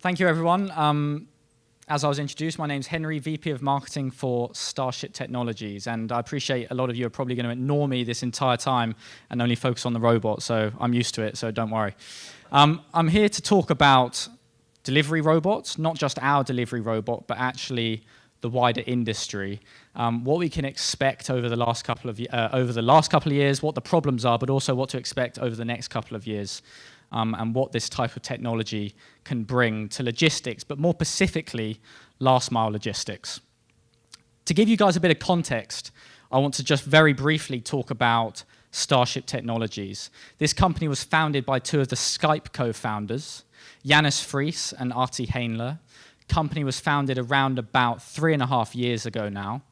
Thank you, everyone. As I was introduced, my name's Henry, VP of Marketing for Starship Technologies, and I appreciate a lot of you are probably going to ignore me this entire time and only focus on the robot, so I'm used to it, so don't worry. I'm here to talk about delivery robots, not just our delivery robot, but actually the wider industry, what we can expect over the last couple of years, what the problems are, but also what to expect over the next couple of years. And what this type of technology can bring to logistics, but more specifically, last-mile logistics. To give you guys a bit of context, I want to just very briefly talk about Starship Technologies. This company was founded by two of the Skype co-founders, Janus Friis and Arti Heinle. The company was founded around about 3.5 years ago now,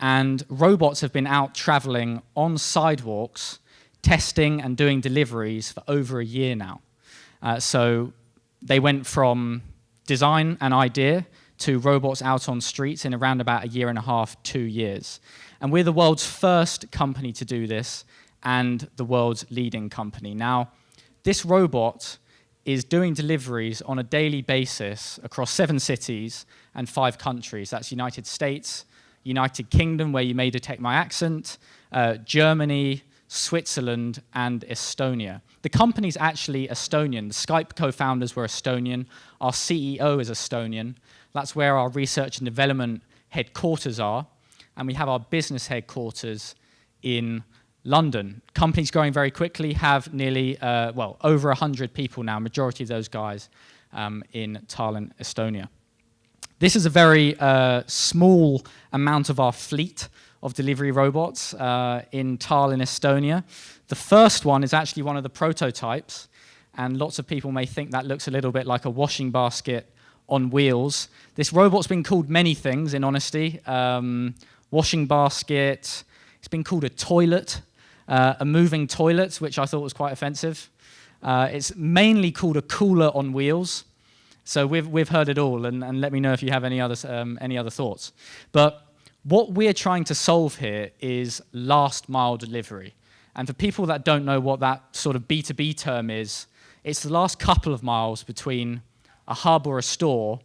and robots have been out traveling on sidewalks testing and doing deliveries for over a year now. So they went from design and idea to robots out on streets in around about 1.5 to 2 years. And we're the world's first company to do this and the world's leading company. Now, this robot is doing deliveries on a daily basis across 7 cities and 5 countries. That's United States, United Kingdom, where you may detect my accent, Germany, Switzerland, and Estonia. The company's actually Estonian. The Skype co-founders were Estonian. Our CEO is Estonian. That's where our research and development headquarters are. And we have our business headquarters in London. Company's growing very quickly, have nearly, over 100 people now, majority of those guys in Tallinn, Estonia. This is a very small amount of our fleet of delivery robots in Tallinn, Estonia. The first one is actually one of the prototypes, and lots of people may think that looks a little bit like a washing basket on wheels. This robot's been called many things, in honesty. Washing basket, it's been called a toilet, a moving toilet, which I thought was quite offensive. It's mainly called a cooler on wheels. So we've heard it all, and let me know if you have any other thoughts. But what we're trying to solve here is last mile delivery. And for people that don't know what that sort of B2B term is, it's the last couple of miles between a hub or a store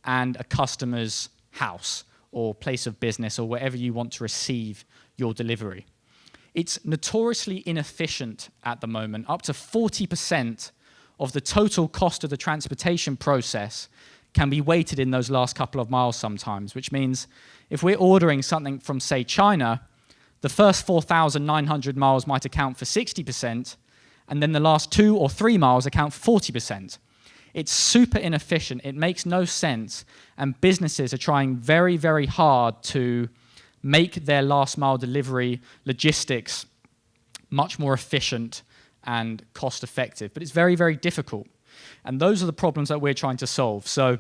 and a customer's house or place of business or wherever you want to receive your delivery. It's notoriously inefficient at the moment. Up to 40% of the total cost of the transportation process can be weighted in those last couple of miles sometimes, which means if we're ordering something from, say, China, the first 4,900 miles might account for 60%, and then the last 2 or 3 miles account for 40%. It's super inefficient. It makes no sense, and businesses are trying very, very hard to make their last mile delivery logistics much more efficient and cost effective, but it's very, very difficult. And those are the problems that we're trying to solve. So,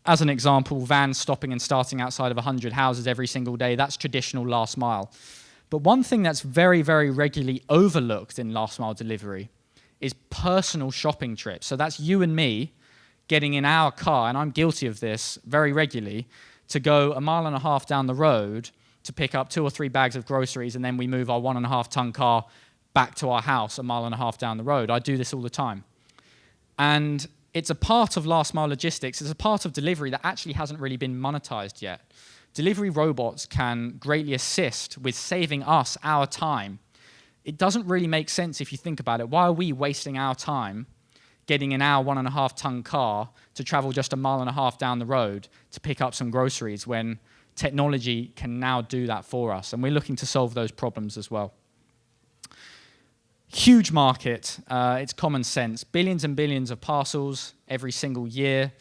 as an example, vans stopping and starting outside of 100 houses every single day, that's traditional last mile. But one thing that's very, very regularly overlooked in last mile delivery is personal shopping trips. So that's you and me getting in our car, and I'm guilty of this very regularly, to go 1.5 miles down the road to pick up 2 or 3 bags of groceries, and then we move our 1.5-ton car back to our house 1.5 miles down the road. I do this all the time. And it's a part of last mile logistics. It's a part of delivery that actually hasn't really been monetized yet. Delivery robots can greatly assist with saving us our time. It doesn't really make sense if you think about it. Why are we wasting our time getting in our 1.5-ton car to travel just 1.5 miles down the road to pick up some groceries when technology can now do that for us? And we're looking to solve those problems as well. Huge market, it's common sense. Billions and billions of parcels every single year.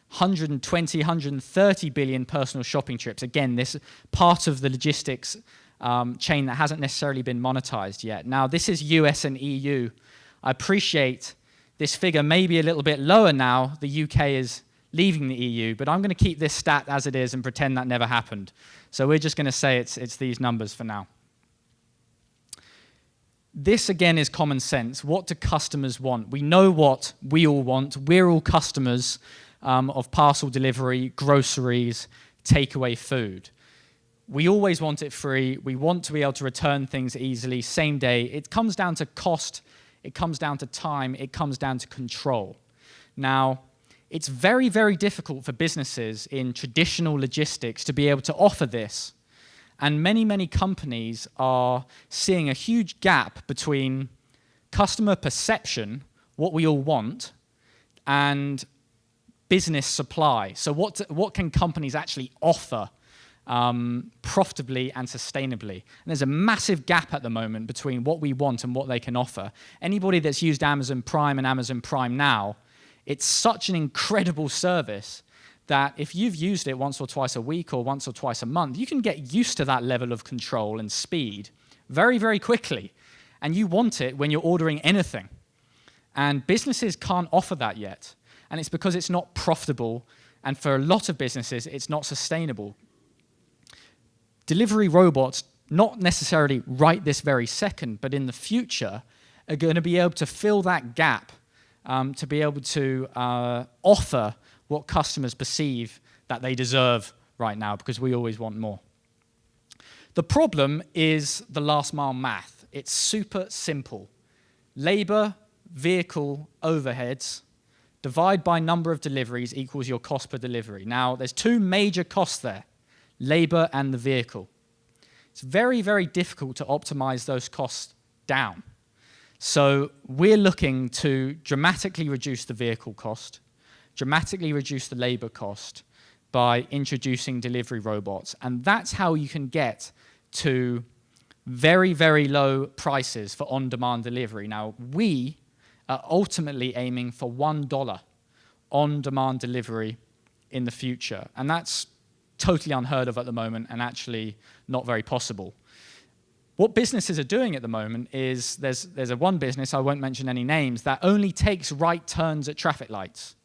120, 130 billion personal shopping trips. Again, this part of the logistics chain that hasn't necessarily been monetized yet. Now, this is US and EU. I appreciate this figure may be a little bit lower now. The UK is leaving the EU, but I'm going to keep this stat as it is and pretend that never happened. So we're just going to say it's these numbers for now. This, again, is common sense. What do customers want? We know what we all want. We're all customers of parcel delivery, groceries, takeaway food. We always want it free. We want to be able to return things easily, same day. It comes down to cost. It comes down to time. It comes down to control. Now, It's very, very difficult for businesses in traditional logistics to be able to offer this. And many, many companies are seeing a huge gap between customer perception, what we all want, and business supply. So what can companies actually offer profitably and sustainably? And there's a massive gap at the moment between what we want and what they can offer. Anybody that's used Amazon Prime and Amazon Prime Now, it's such an incredible service that if you've used it once or twice a week or once or twice a month, you can get used to that level of control and speed very, very quickly. And you want it when you're ordering anything. And businesses can't offer that yet. And it's because it's not profitable, and for a lot of businesses, it's not sustainable. Delivery robots, not necessarily right this very second, but in the future, are going to be able to fill that gap, to be able to offer what customers perceive that they deserve right now, because we always want more. The problem is the last mile math. It's super simple. Labor, vehicle, overheads, divide by number of deliveries equals your cost per delivery. Now, there's two major costs there, labor and the vehicle. It's very, very difficult to optimize those costs down. So we're looking to dramatically reduce the vehicle cost, dramatically reduce the labor cost by introducing delivery robots. And that's how you can get to very, very low prices for on-demand delivery. Now, we are ultimately aiming for $1 on-demand delivery in the future. And that's totally unheard of at the moment and actually not very possible. What businesses are doing at the moment is there's a one business, I won't mention any names, that only takes right turns at traffic lights.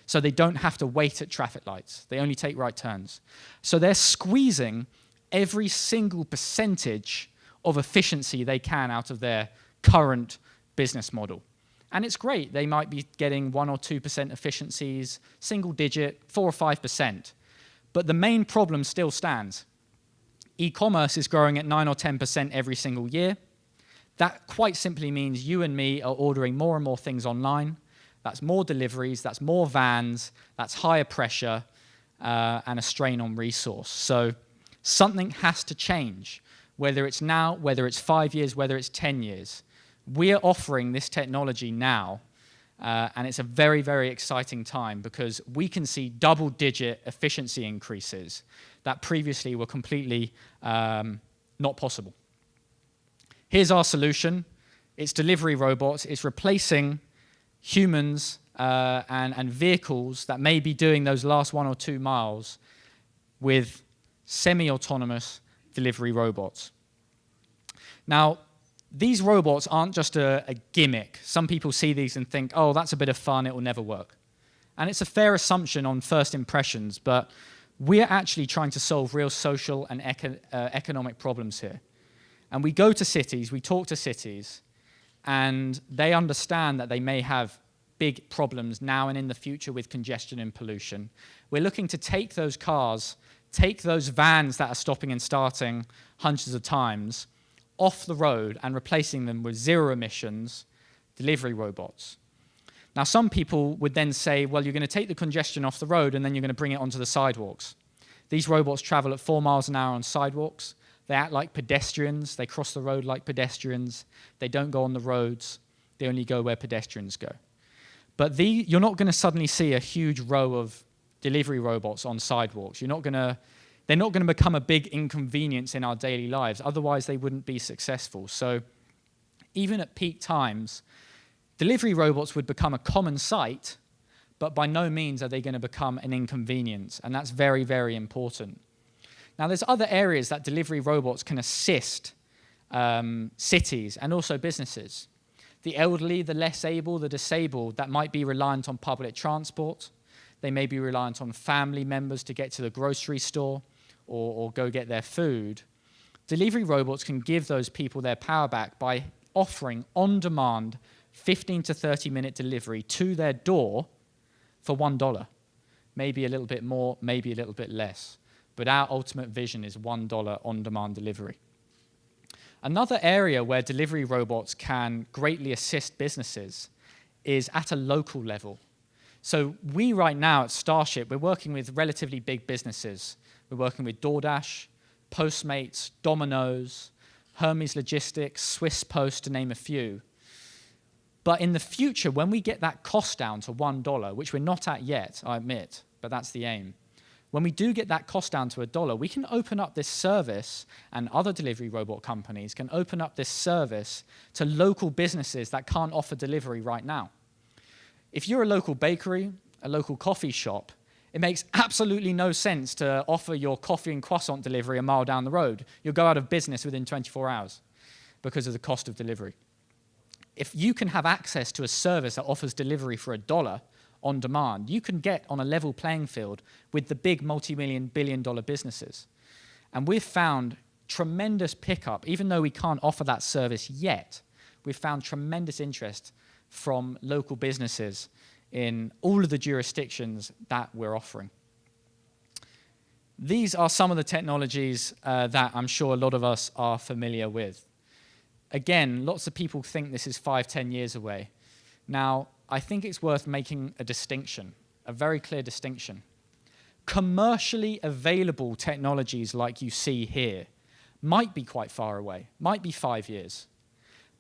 So they don't have to wait at traffic lights. They only take right turns. So they're squeezing every single percentage of efficiency they can out of their current business model. And it's great. They might be getting 1 or 2% efficiencies, single digit, 4 or 5%. But the main problem still stands. E-commerce is growing at 9 or 10% every single year. That quite simply means you and me are ordering more and more things online. That's more deliveries, that's more vans, that's higher pressure, and a strain on resource. So something has to change, whether it's now, whether it's 5 years, whether it's 10 years. We're offering this technology now, and it's a very, very exciting time because we can see double-digit efficiency increases that previously were completely not possible. Here's our solution. It's delivery robots. It's replacing humans and vehicles that may be doing those last 1 or 2 miles with semi-autonomous delivery robots. Now, these robots aren't just a gimmick. Some people see these and think, oh, that's a bit of fun, it will never work. And it's a fair assumption on first impressions, but we're actually trying to solve real social and economic problems here. And we go to cities, we talk to cities, and they understand that they may have big problems now and in the future with congestion and pollution. We're looking to take those cars, take those vans that are stopping and starting hundreds of times off the road and replacing them with zero emissions delivery robots. Now, some people would then say, well, you're going to take the congestion off the road and then you're going to bring it onto the sidewalks. These robots travel at 4 miles an hour on sidewalks. They act like pedestrians. They cross the road like pedestrians. They don't go on the roads. They only go where pedestrians go. But you're not going to suddenly see a huge row of delivery robots on sidewalks. They're not going to become a big inconvenience in our daily lives. Otherwise, they wouldn't be successful. So even at peak times, delivery robots would become a common sight, but by no means are they going to become an inconvenience. And that's very, very important. Now, there's other areas that delivery robots can assist cities and also businesses. The elderly, the less able, the disabled that might be reliant on public transport. They may be reliant on family members to get to the grocery store or go get their food. Delivery robots can give those people their power back by offering on-demand 15 to 30-minute delivery to their door for $1. Maybe a little bit more, maybe a little bit less. But our ultimate vision is $1 on-demand delivery. Another area where delivery robots can greatly assist businesses is at a local level. So we right now at Starship, we're working with relatively big businesses. We're working with DoorDash, Postmates, Domino's, Hermes Logistics, Swiss Post, to name a few. But in the future, when we get that cost down to $1, which we're not at yet, I admit, but that's the aim. When we do get that cost down to $1, we can open up this service, and other delivery robot companies can open up this service to local businesses that can't offer delivery right now. If you're a local bakery, a local coffee shop, it makes absolutely no sense to offer your coffee and croissant delivery a mile down the road. You'll go out of business within 24 hours because of the cost of delivery. If you can have access to a service that offers delivery for $1 on demand, you can get on a level playing field with the big multi-million, billion-dollar businesses. And we've found tremendous pickup, even though we can't offer that service yet. We've found tremendous interest from local businesses in all of the jurisdictions that we're offering. These are some of the technologies that I'm sure a lot of us are familiar with. Again, lots of people think this is 5-10 years away. Now, I think it's worth making a distinction, a very clear distinction. Commercially available technologies like you see here might be quite far away, might be 5 years.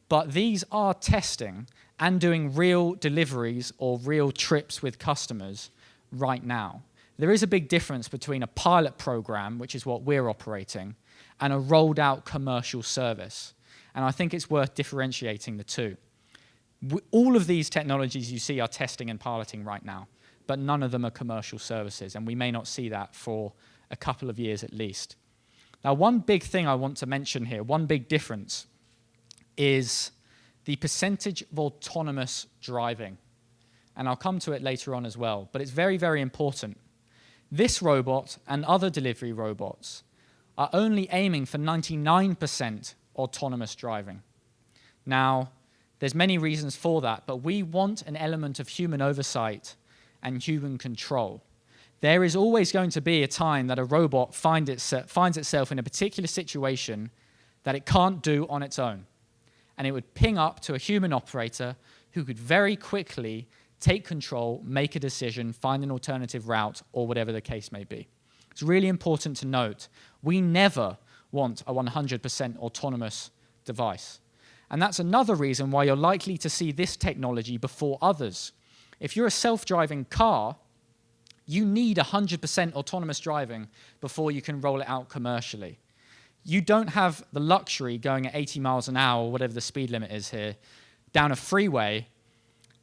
But these are testing and doing real deliveries or real trips with customers right now. There is a big difference between a pilot program, which is what we're operating, and a rolled out commercial service. And I think it's worth differentiating the two. All of these technologies you see are testing and piloting right now, but none of them are commercial services, and we may not see that for a couple of years at least. Now, one big thing I want to mention here, one big difference, is the percentage of autonomous driving. And I'll come to it later on as well, but it's very, very important. This robot and other delivery robots are only aiming for 99% autonomous driving. Now, there's many reasons for that, but we want an element of human oversight and human control. There is always going to be a time that a robot finds itself in a particular situation that it can't do on its own. And it would ping up to a human operator who could very quickly take control, make a decision, find an alternative route, or whatever the case may be. It's really important to note, we never want a 100% autonomous device. And that's another reason why you're likely to see this technology before others. If you're a self-driving car, you need 100% autonomous driving before you can roll it out commercially. You don't have the luxury going at 80 miles an hour, or whatever the speed limit is here, down a freeway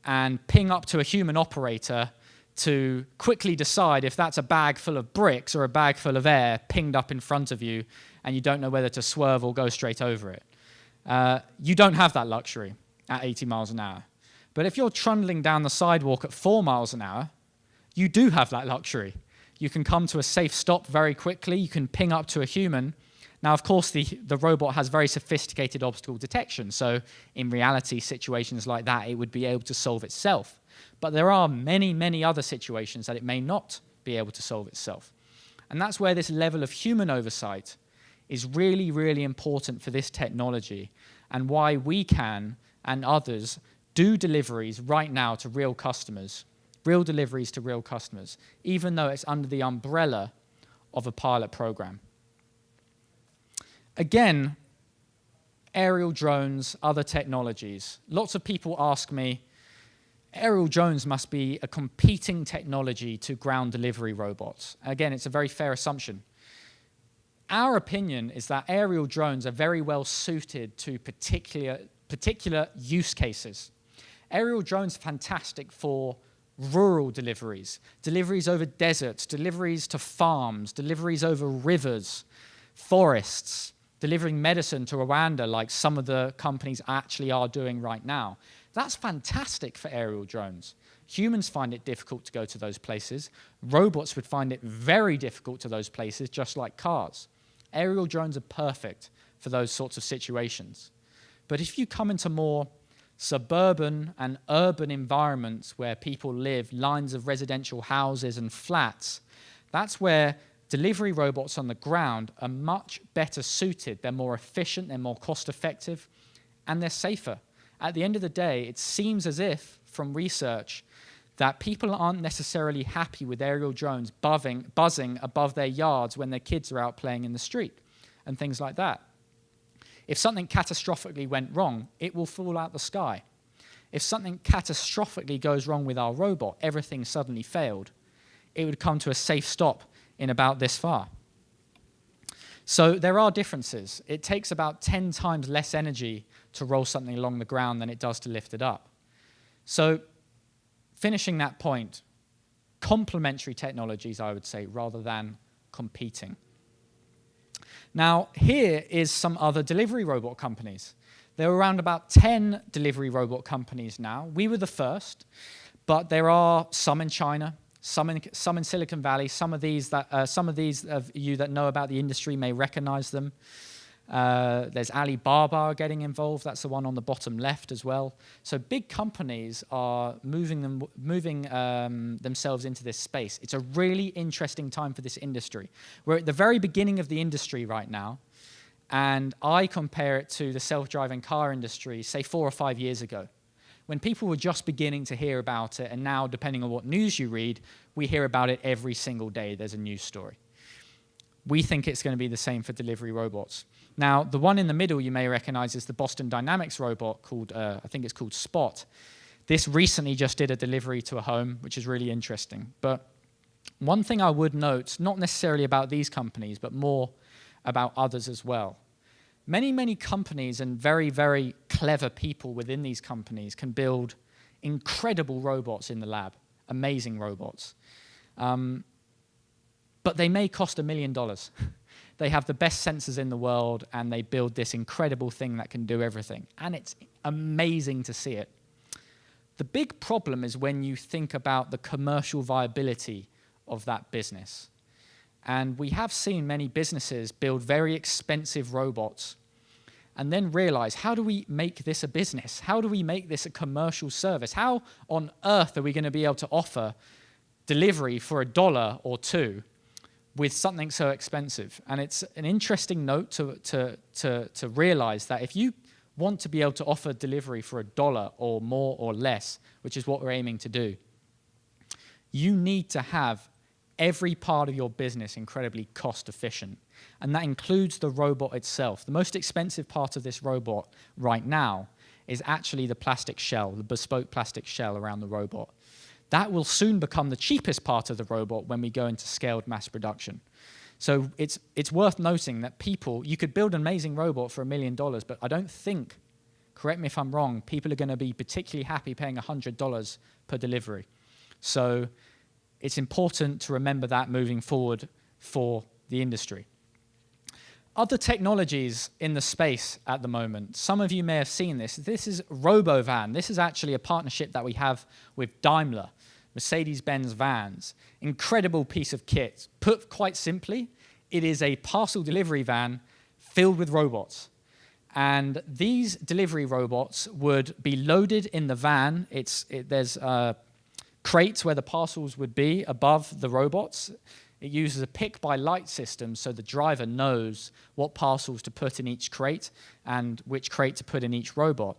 and ping up to a human operator to quickly decide if that's a bag full of bricks or a bag full of air pinged up in front of you and you don't know whether to swerve or go straight over it. You don't have that luxury at 80 miles an hour. But if you're trundling down the sidewalk at 4 miles an hour, you do have that luxury. You can come to a safe stop very quickly. You can ping up to a human. Now, of course, the robot has very sophisticated obstacle detection. So in reality, situations like that, it would be able to solve itself. But there are many, many other situations that it may not be able to solve itself. And that's where this level of human oversight is really, really important for this technology, and why we can, and others, do deliveries right now to real customers, real deliveries to real customers, even though it's under the umbrella of a pilot program. Again, aerial drones, other technologies. Lots of people ask me, aerial drones must be a competing technology to ground delivery robots. Again, it's a very fair assumption. Our opinion is that aerial drones are very well suited to particular use cases. Aerial drones are fantastic for rural deliveries, deliveries over deserts, deliveries to farms, deliveries over rivers, forests, delivering medicine to Rwanda like some of the companies actually are doing right now. That's fantastic for aerial drones. Humans find it difficult to go to those places. Robots would find it very difficult to those places, just like cars. Aerial drones are perfect for those sorts of situations. But if you come into more suburban and urban environments where people live, lines of residential houses and flats, that's where delivery robots on the ground are much better suited. They're more efficient, they're more cost-effective, and they're safer. At the end of the day, it seems as if, from research, that people aren't necessarily happy with aerial drones buzzing above their yards when their kids are out playing in the street and things like that. If something catastrophically went wrong, it will fall out the sky. If something catastrophically goes wrong with our robot, everything suddenly failed, it would come to a safe stop in about this far. So there are differences. It takes about 10 times less energy to roll something along the ground than it does to lift it up. So finishing that point, complementary technologies, I would say, rather than competing. Now, here is some other delivery robot companies. There are around about 10 delivery robot companies now. We were the first, but there are some in China, some in Silicon Valley. Some of these of you that know about the industry may recognize them. There's Alibaba getting involved. That's the one on the bottom left as well. So big companies are moving themselves into this space. It's a really interesting time for this industry. We're at the very beginning of the industry right now, and I compare it to the self-driving car industry, say 4 or 5 years ago, when people were just beginning to hear about it, and now, depending on what news you read, we hear about it every single day. There's a news story. We think it's going to be the same for delivery robots. Now, the one in the middle you may recognize is the Boston Dynamics robot called, I think it's called Spot. This recently just did a delivery to a home, which is really interesting. But one thing I would note, not necessarily about these companies, but more about others as well. Many, many companies and very, very clever people within these companies can build incredible robots in the lab, amazing robots. But they may cost $1 million. They have the best sensors in the world, and they build this incredible thing that can do everything. And it's amazing to see it. The big problem is when you think about the commercial viability of that business. And we have seen many businesses build very expensive robots and then realize, how do we make this a business? How do we make this a commercial service? How on earth are we going to be able to offer delivery for $1 or $2 with something so expensive? And it's an interesting note to realize that if you want to be able to offer delivery for $1 or more or less, which is what we're aiming to do, you need to have every part of your business incredibly cost efficient. And that includes the robot itself. The most expensive part of this robot right now is actually the plastic shell, the bespoke plastic shell around the robot. That will soon become the cheapest part of the robot when we go into scaled mass production. So it's worth noting that you could build an amazing robot for $1 million, but I don't think, correct me if I'm wrong, people are going to be particularly happy paying $100 per delivery. So it's important to remember that moving forward for the industry. Other technologies in the space at the moment, some of you may have seen this. This is RoboVan. This is actually a partnership that we have with Daimler, Mercedes-Benz vans. Incredible piece of kit. Put quite simply, it is a parcel delivery van filled with robots. And these delivery robots would be loaded in the van. There's crates where the parcels would be above the robots. It uses a pick-by-light system, so the driver knows what parcels to put in each crate and which crate to put in each robot.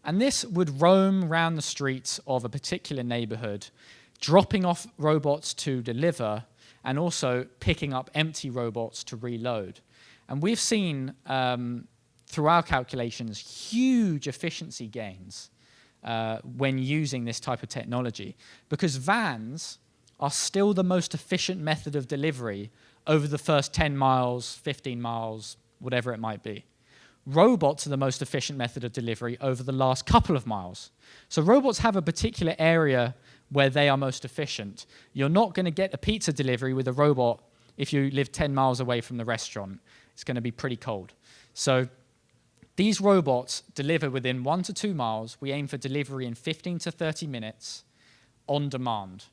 And this would roam around the streets of a particular neighborhood, dropping off robots to deliver and also picking up empty robots to reload. And we've seen, through our calculations, huge efficiency gains when using this type of technology, because vans are still the most efficient method of delivery over the first 10 miles, 15 miles, whatever it might be. Robots are the most efficient method of delivery over the last couple of miles. So robots have a particular area where they are most efficient. You're not going to get a pizza delivery with a robot if you live 10 miles away from the restaurant. It's going to be pretty cold. So these robots deliver within 1 to 2 miles. We aim for delivery in 15 to 30 minutes on demand.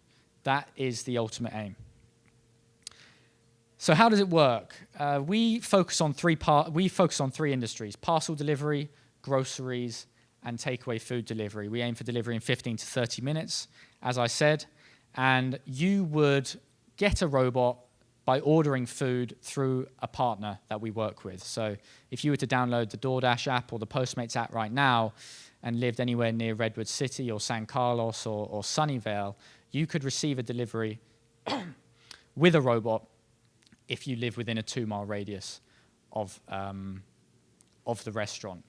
That is the ultimate aim. So how does it work? We focus on three industries: parcel delivery, groceries, and takeaway food delivery. We aim for delivery in 15 to 30 minutes, as I said, and you would get a robot by ordering food through a partner that we work with. So if you were to download the DoorDash app or the Postmates app right now and lived anywhere near Redwood City or San Carlos or Sunnyvale, you could receive a delivery with a robot if you live within a 2-mile radius of the restaurant.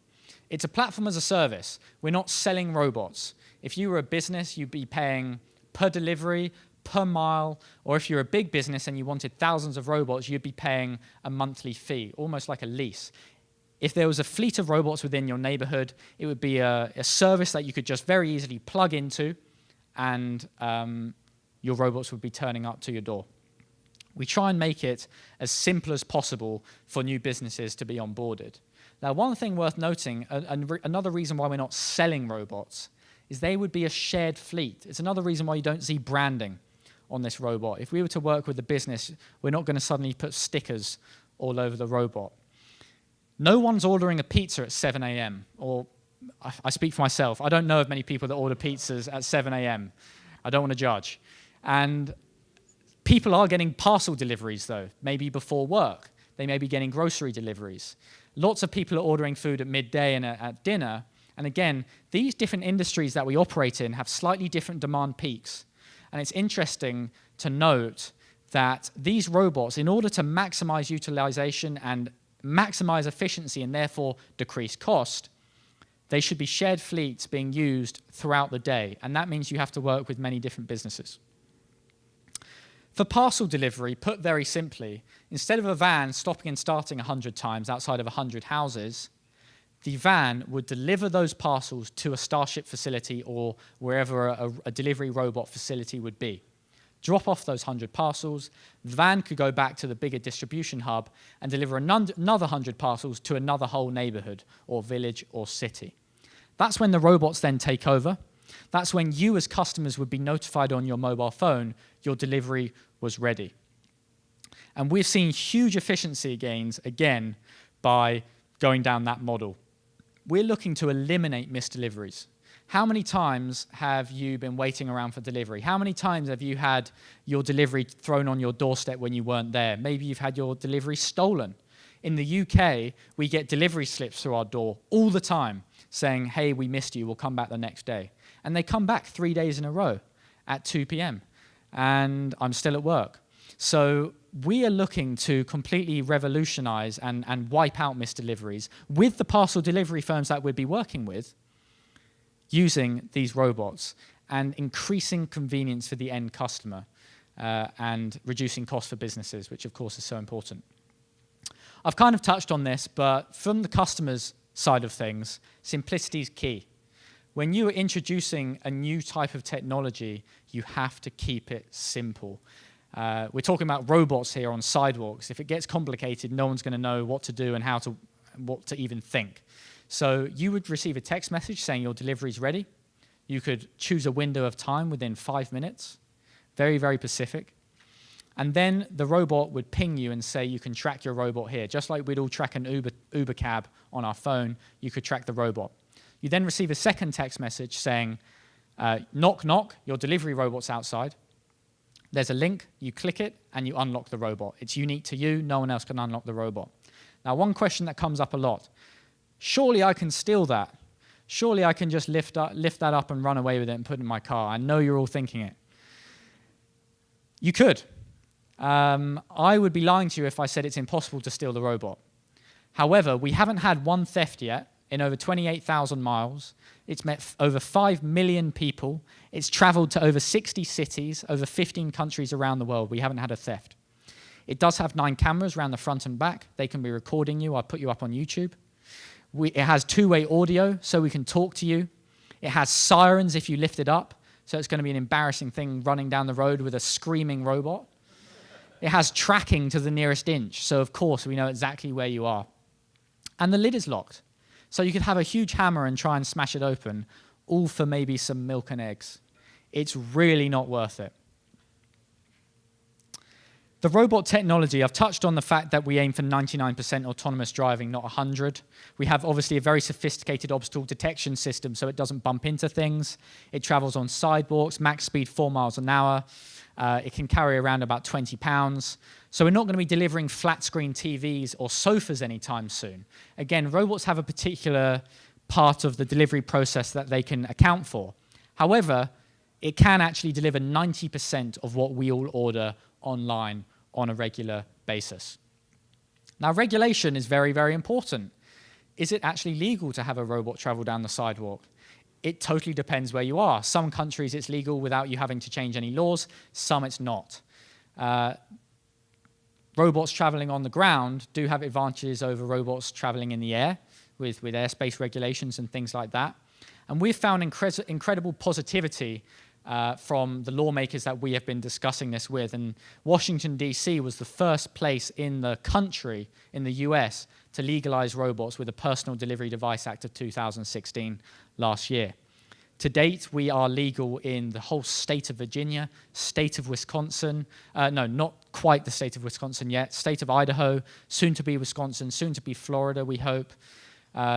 It's a platform as a service. We're not selling robots. If you were a business, you'd be paying per delivery, per mile, or if you're a big business and you wanted thousands of robots, you'd be paying a monthly fee, almost like a lease. If there was a fleet of robots within your neighborhood, it would be a service that you could just very easily plug into, and your robots would be turning up to your door. We try and make it as simple as possible for new businesses to be onboarded. Now, one thing worth noting, another reason why we're not selling robots, is they would be a shared fleet. It's another reason why you don't see branding on this robot. If we were to work with a business, we're not going to suddenly put stickers all over the robot. No one's ordering a pizza at 7 a.m. Or I speak for myself. I don't know of many people that order pizzas at 7 a.m. I don't want to judge. And people are getting parcel deliveries, though, maybe before work. They may be getting grocery deliveries. Lots of people are ordering food at midday and at dinner. And again, these different industries that we operate in have slightly different demand peaks. And it's interesting to note that these robots, in order to maximize utilization and maximize efficiency and therefore decrease cost, they should be shared fleets being used throughout the day. And that means you have to work with many different businesses. For parcel delivery, put very simply, instead of a van stopping and starting 100 times outside of 100 houses, the van would deliver those parcels to a Starship facility or wherever a delivery robot facility would be. Drop off those 100 parcels, the van could go back to the bigger distribution hub and deliver another 100 parcels to another whole neighborhood or village or city. That's when the robots then take over. That's when you as customers would be notified on your mobile phone your delivery was ready. And we've seen huge efficiency gains, again, by going down that model. We're looking to eliminate missed deliveries. How many times have you been waiting around for delivery? How many times have you had your delivery thrown on your doorstep when you weren't there? Maybe you've had your delivery stolen. In the UK, we get delivery slips through our door all the time saying, hey, we missed you, we'll come back the next day. And they come back 3 days in a row at 2 p.m. and I'm still at work. So we are looking to completely revolutionize and wipe out missed deliveries with the parcel delivery firms that we'd be working with using these robots and increasing convenience for the end customer and reducing costs for businesses, which of course is so important. I've kind of touched on this, but from the customer's side of things, simplicity is key. When you are introducing a new type of technology, you have to keep it simple. We're talking about robots here on Sidewalks. If it gets complicated, no one's going to know what to do and what to even think. So you would receive a text message saying your delivery is ready. You could choose a window of time within 5 minutes. Very, very specific. And then the robot would ping you and say you can track your robot here. Just like we'd all track an Uber cab on our phone, you could track the robot. You then receive a second text message saying, knock, knock, your delivery robot's outside. There's a link, you click it, and you unlock the robot. It's unique to you, no one else can unlock the robot. Now, one question that comes up a lot, surely I can steal that. Surely I can just lift that up and run away with it and put it in my car. I know you're all thinking it. You could. I would be lying to you if I said it's impossible to steal the robot. However, we haven't had one theft yet in over 28,000 miles. It's met over 5 million people. It's traveled to over 60 cities, over 15 countries around the world. We haven't had a theft. It does have 9 cameras around the front and back. They can be recording you. I'll put you up on YouTube. It has two-way audio, so we can talk to you. It has sirens if you lift it up, so it's going to be an embarrassing thing running down the road with a screaming robot. It has tracking to the nearest inch, so of course we know exactly where you are. And the lid is locked. So you could have a huge hammer and try and smash it open, all for maybe some milk and eggs. It's really not worth it. The robot technology, I've touched on the fact that we aim for 99% autonomous driving, not 100. We have obviously a very sophisticated obstacle detection system so it doesn't bump into things. It travels on sidewalks, max speed 4 miles an hour. It can carry around about 20 pounds. So we're not going to be delivering flat screen TVs or sofas anytime soon. Again, robots have a particular part of the delivery process that they can account for. However, it can actually deliver 90% of what we all order online on a regular basis. Now, regulation is very, very important. Is it actually legal to have a robot travel down the sidewalk? It totally depends where you are. Some countries it's legal without you having to change any laws, some it's not. Robots traveling on the ground do have advantages over robots traveling in the air with airspace regulations and things like that. And we've found incredible positivity from the lawmakers that we have been discussing this with. And Washington, D.C. was the first place in the country, in the US, to legalize robots with the Personal Delivery Device Act of 2016 last year. To date, we are legal in the whole state of Virginia, state of Wisconsin, no, not quite the state of Wisconsin yet, state of Idaho, soon to be Wisconsin, soon to be Florida, we hope,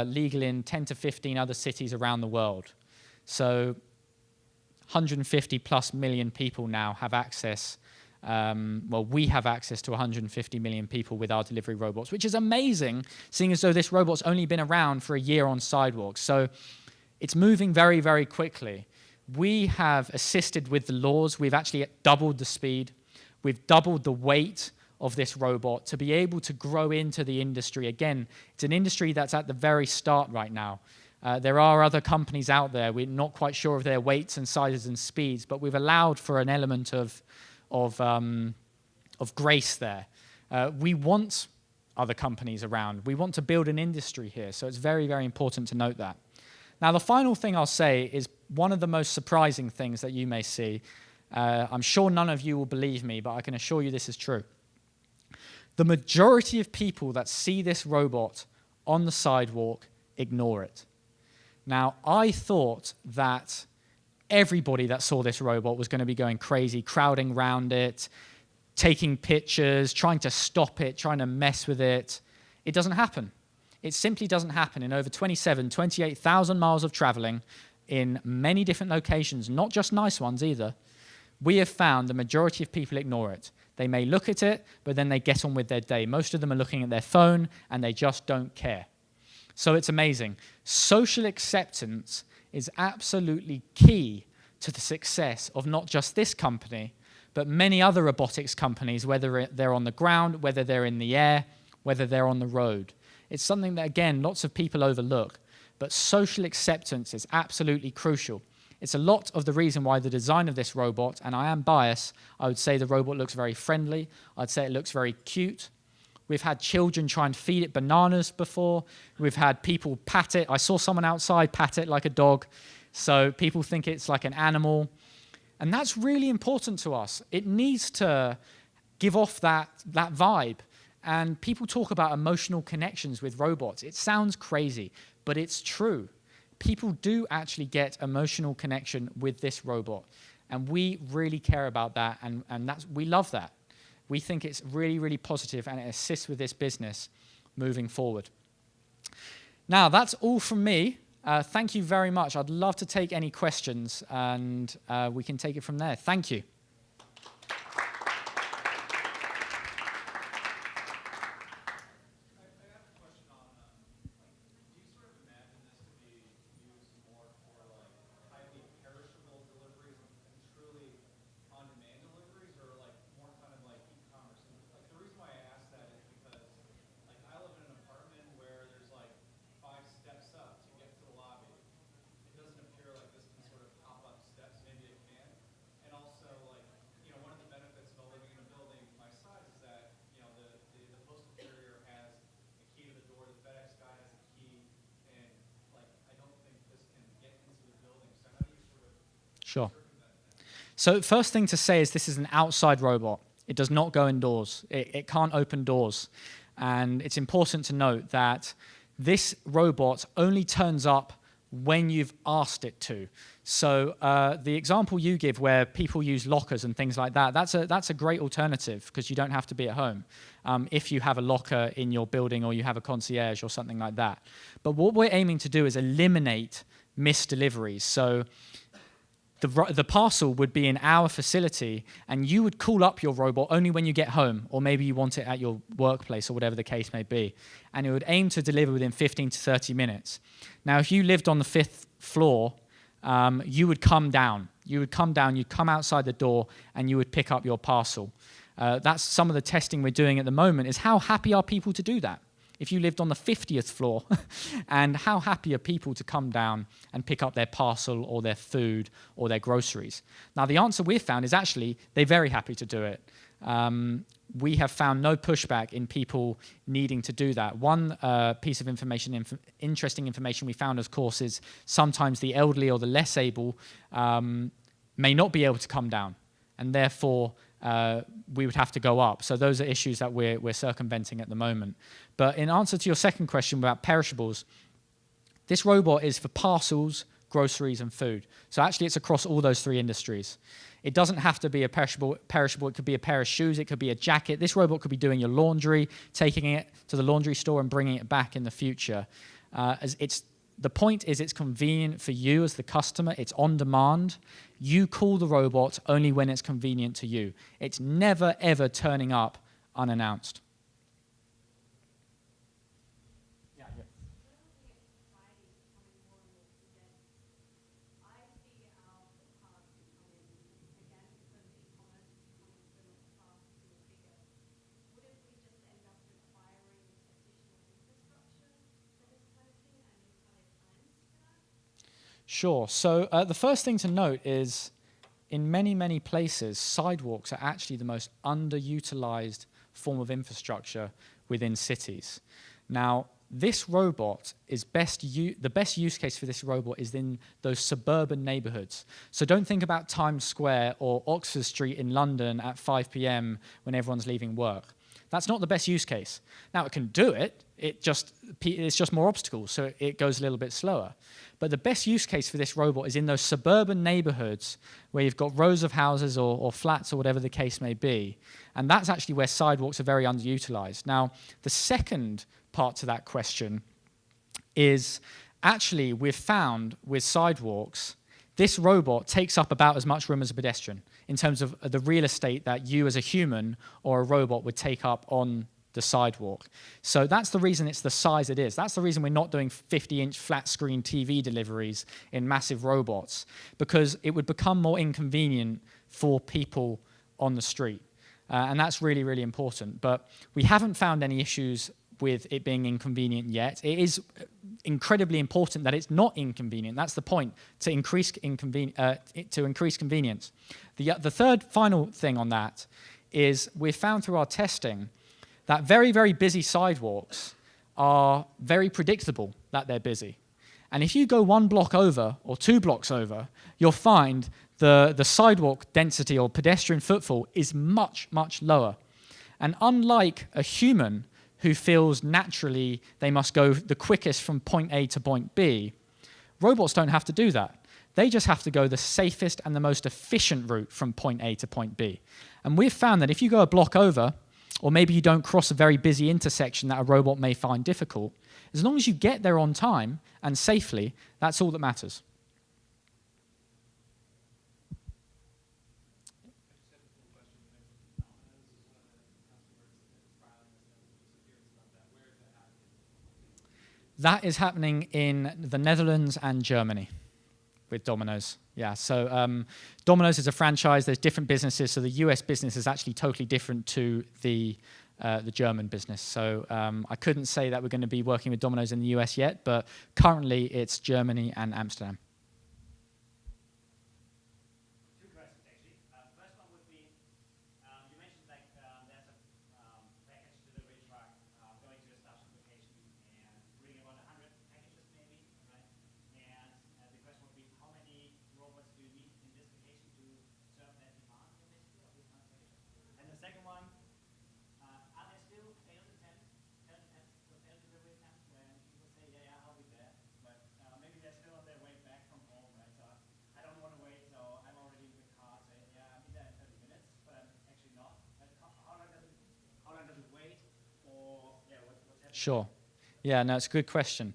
legal in 10 to 15 other cities around the world. So 150 plus million people now have access, well, we have access to 150 million people with our delivery robots, which is amazing, seeing as though this robot's only been around for a year on sidewalks. So it's moving very, very quickly. We have assisted with the laws. We've actually doubled the speed. We've doubled the weight of this robot to be able to grow into the industry. Again, it's an industry that's at the very start right now. There are other companies out there. We're not quite sure of their weights and sizes and speeds, but we've allowed for an element of grace there. We want other companies around. We want to build an industry here, so it's very, very important to note that. Now, the final thing I'll say is one of the most surprising things that you may see. I'm sure none of you will believe me, but I can assure you this is true. The majority of people that see this robot on the sidewalk ignore it. Now, I thought that everybody that saw this robot was going to be going crazy, crowding around it, taking pictures, trying to stop it, trying to mess with it. It doesn't happen. It simply doesn't happen. In over 28,000 miles of traveling in many different locations, not just nice ones either, we have found the majority of people ignore it. They may look at it, but then they get on with their day. Most of them are looking at their phone, and they just don't care. So it's amazing. Social acceptance is absolutely key to the success of not just this company, but many other robotics companies, whether they're on the ground, whether they're in the air, whether they're on the road. It's something that, again, lots of people overlook, but social acceptance is absolutely crucial. It's a lot of the reason why the design of this robot, and I am biased, I would say the robot looks very friendly. I'd say it looks very cute. We've had children try and feed it bananas before. We've had people pat it. I saw someone outside pat it like a dog. So people think it's like an animal. And that's really important to us. It needs to give off that vibe. And people talk about emotional connections with robots. It sounds crazy, but it's true. People do actually get emotional connection with this robot. And we really care about that, and we love that. We think it's really, really positive, and it assists with this business moving forward. Now, that's all from me. Thank you very much. I'd love to take any questions, and we can take it from there. Thank you. Sure. So first thing to say is this is an outside robot. It does not go indoors. It can't open doors. And it's important to note that this robot only turns up when you've asked it to. So the example you give where people use lockers and things like that, that's a great alternative because you don't have to be at home if you have a locker in your building or you have a concierge or something like that. But what we're aiming to do is eliminate missed deliveries. So the parcel would be in our facility, and you would call up your robot only when you get home, or maybe you want it at your workplace or whatever the case may be, and it would aim to deliver within 15 to 30 minutes. Now, if you lived on the 5th floor, you would come down. You'd come outside the door, and you would pick up your parcel. That's some of the testing we're doing at the moment, is how happy are people to do that? If you lived on the 50th floor, and how happy are people to come down and pick up their parcel or their food or their groceries? Now, the answer we've found is actually they're very happy to do it. We have found no pushback in people needing to do that. One piece of information, interesting information we found, of course, is sometimes the elderly or the less able may not be able to come down, and therefore we would have to go up. So those are issues that we're circumventing at the moment. But in answer to your second question about perishables, this robot is for parcels, groceries, and food. So actually it's across all those 3 industries. It doesn't have to be a perishable. It could be a pair of shoes. It could be a jacket. This robot could be doing your laundry, taking it to the laundry store and bringing it back in the future. The point is it's convenient for you as the customer. It's on demand. You call the robot only when it's convenient to you. It's never, ever turning up unannounced. Sure. So the first thing to note is in many, many places, sidewalks are actually the most underutilized form of infrastructure within cities. Now, this robot is the best use case for this robot is in those suburban neighborhoods. So don't think about Times Square or Oxford Street in London at 5 p.m. when everyone's leaving work. That's not the best use case. Now, it can do it. It's just more obstacles, so it goes a little bit slower. But the best use case for this robot is in those suburban neighborhoods where you've got rows of houses or flats or whatever the case may be. And that's actually where sidewalks are very underutilized. Now, the second part to that question is actually we've found with sidewalks, this robot takes up about as much room as a pedestrian in terms of the real estate that you as a human or a robot would take up on the sidewalk. So that's the reason it's the size it is. That's the reason we're not doing 50-inch flat screen TV deliveries in massive robots, because it would become more inconvenient for people on the street. And that's really, really important. But we haven't found any issues with it being inconvenient yet. It is incredibly important that it's not inconvenient. That's the point, to increase convenience. The third final thing on that is we've found through our testing that very, very busy sidewalks are very predictable that they're busy. And if you go 1 block over or 2 blocks over, you'll find the sidewalk density or pedestrian footfall is much, much lower. And unlike a human who feels naturally they must go the quickest from point A to point B, robots don't have to do that. They just have to go the safest and the most efficient route from point A to point B. And we've found that if you go a block over, or maybe you don't cross a very busy intersection that a robot may find difficult, as long as you get there on time and safely, that's all that matters. That is happening in the Netherlands and Germany with Domino's. Yeah, so Domino's is a franchise. There's different businesses. So the US business is actually totally different to the German business. So I couldn't say that we're going to be working with Domino's in the US yet, but currently it's Germany and Amsterdam. Two questions, actually. First one would be, you mentioned like there's a package delivery truck going to a Starship location and bringing about 100 packages maybe, right? And the question would be, how many robots do you need in this location to serve that demand, basically, of this 100 packages? And the second one, are there still failed attempts or failed delivery attempts when people say, yeah, I'll be there, but maybe they're still on their way back from home, right? So I don't want to wait, so I'm already in the car, say, yeah, I'll be there in 30 minutes, but I'm actually not. Like, how long does it wait? Or, yeah, what's happening? Sure. Yeah, no, it's a good question.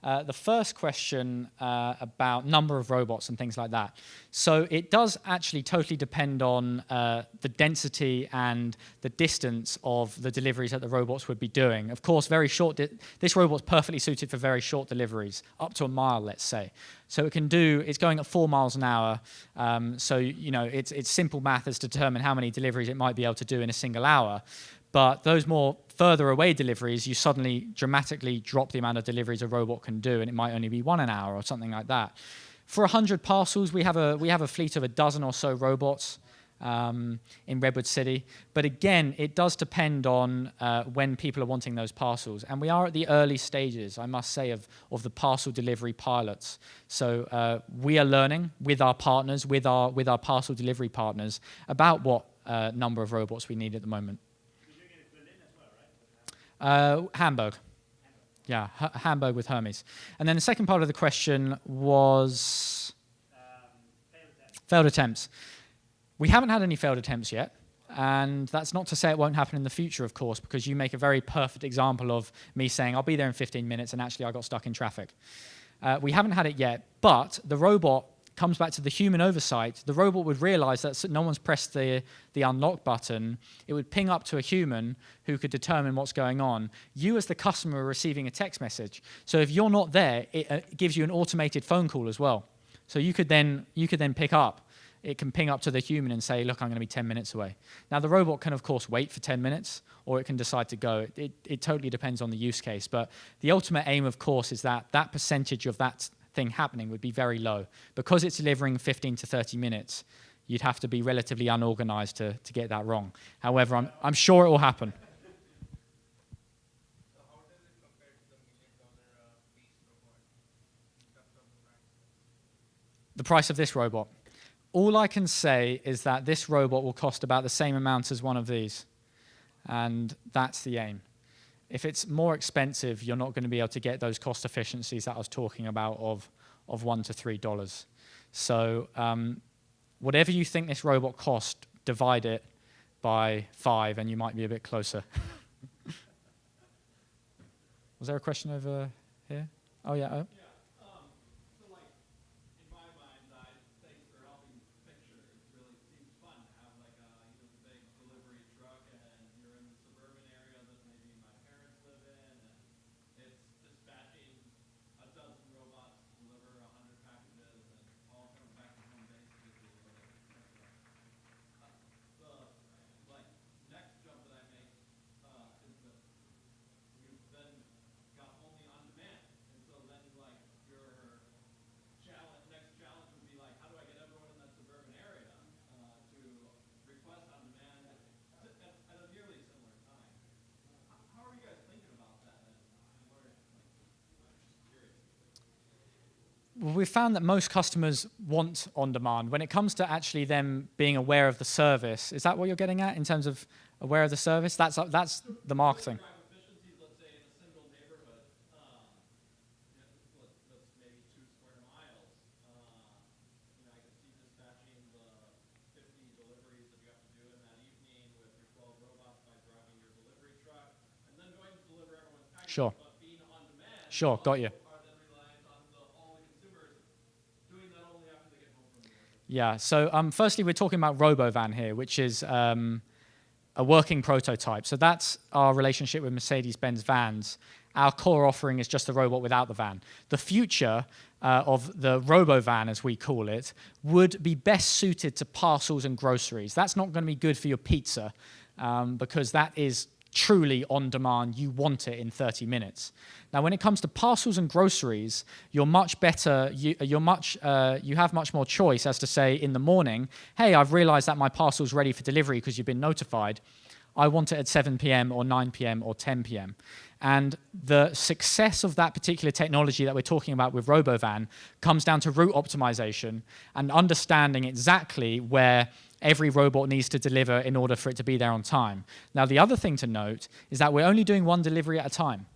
the first question about number of robots and things like that. So it does actually totally depend on the density and the distance of the deliveries that the robots would be doing. Of course, very short. This robot's perfectly suited for very short deliveries, up to a mile, let's say. So it can do. It's going at 4 miles an hour. So it's simple math as to determine how many deliveries it might be able to do in a single hour. But those more further away deliveries, you suddenly dramatically drop the amount of deliveries a robot can do, and it might only be 1 an hour or something like that. For 100 parcels, we have a fleet of a dozen or so robots in Redwood City. But again, it does depend on when people are wanting those parcels. And we are at the early stages, I must say, of the parcel delivery pilots. So we are learning with our partners, with our parcel delivery partners, about what number of robots we need at the moment. Hamburg. Yeah, Hamburg with Hermes. And then the second part of the question was failed attempts. We haven't had any failed attempts yet, and that's not to say it won't happen in the future, of course, because you make a very perfect example of me saying, I'll be there in 15 minutes, and actually I got stuck in traffic. We haven't had it yet, but the robot comes back to the human oversight. The robot would realize that no one's pressed the unlock button. It would ping up to a human who could determine what's going on. You as the customer are receiving a text message. So if you're not there, it gives you an automated phone call as well. So you could then pick up. It can ping up to the human and say, look, I'm going to be 10 minutes away. Now, the robot can, of course, wait for 10 minutes, or it can decide to go. It totally depends on the use case. But the ultimate aim, of course, is that percentage of that thing happening would be very low. Because it's delivering 15 to 30 minutes, you'd have to be relatively unorganized to get that wrong. However, I'm sure it will happen. So how does it compare to the $1 million piece robot in terms of the price? The price of this robot. All I can say is that this robot will cost about the same amount as one of these. And that's the aim. If it's more expensive, you're not going to be able to get those cost efficiencies that I was talking about of $1 to $3. So whatever you think this robot cost, divide it by 5, and you might be a bit closer. Was there a question over here? Oh, yeah. Oh. Well, we've found that most customers want on-demand. When it comes to actually them being aware of the service, is that what you're getting at in terms of aware of the service? That's the marketing. Sure. Sure, got you. Yeah, so firstly, we're talking about RoboVan here, which is a working prototype. So that's our relationship with Mercedes-Benz vans. Our core offering is just the robot without the van. The future of the RoboVan, as we call it, would be best suited to parcels and groceries. That's not going to be good for your pizza because that is truly on demand. You want it in 30 minutes. Now, when it comes to parcels and groceries, you're much better. You have much more choice as to say in the morning, hey, I've realized that my parcel's ready for delivery because you've been notified. I want it at 7 p.m. or 9 p.m. or 10 p.m. And the success of that particular technology that we're talking about with RoboVan comes down to route optimization and understanding exactly where every robot needs to deliver in order for it to be there on time. Now, the other thing to note is that we're only doing one delivery at a time.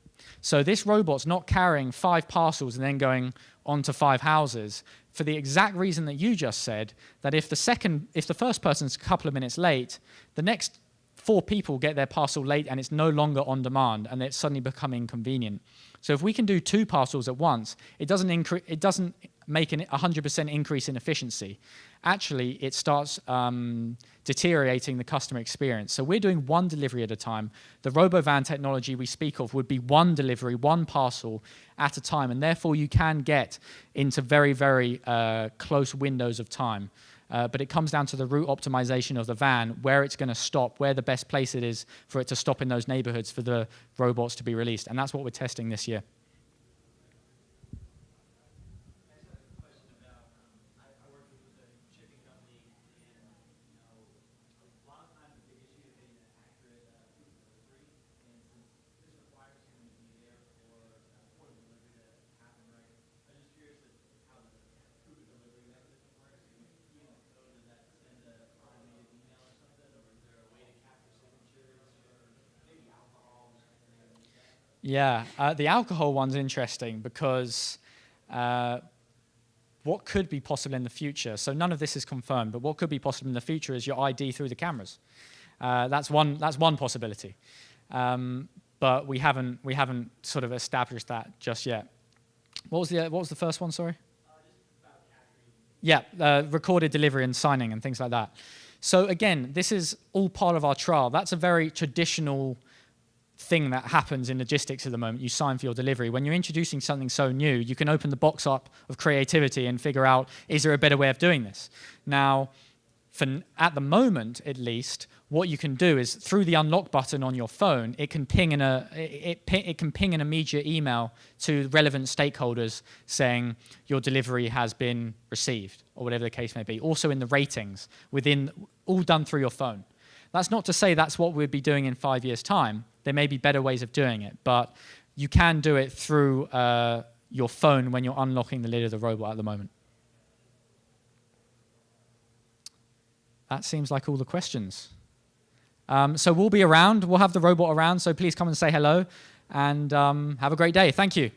So this robot's not carrying 5 parcels and then going on to 5 houses for the exact reason that you just said, that if the first person's a couple of minutes late, the next 4 people get their parcel late and it's no longer on demand and it's suddenly becoming inconvenient. So if we can do 2 parcels at once, it doesn't make a 100% increase in efficiency. Actually, it starts deteriorating the customer experience. So we're doing 1 delivery at a time. The RoboVan technology we speak of would be 1 delivery, 1 parcel at a time, and therefore you can get into very, very close windows of time. But it comes down to the route optimization of the van, where it's going to stop, where the best place it is for it to stop in those neighborhoods for the robots to be released. And that's what we're testing this year. Yeah, the alcohol one's interesting because what could be possible in the future, so none of this is confirmed, but what could be possible in the future is your ID through the cameras. That's one possibility. But we haven't sort of established that just yet. What was the first one, sorry? Yeah, recorded delivery and signing and things like that. So again, this is all part of our trial. That's a very traditional thing that happens in logistics at the moment. You sign for your delivery. When you're introducing something so new, you can open the box up of creativity and figure out, is there a better way of doing this? Now, at the moment, at least, what you can do is through the unlock button on your phone, it can ping an immediate email to relevant stakeholders saying your delivery has been received, or whatever the case may be. Also in the ratings, all done through your phone. That's not to say that's what we'd be doing in 5 years' time. There may be better ways of doing it, but you can do it through your phone when you're unlocking the lid of the robot at the moment. That seems like all the questions. So we'll be around. We'll have the robot around, so please come and say hello, and have a great day. Thank you.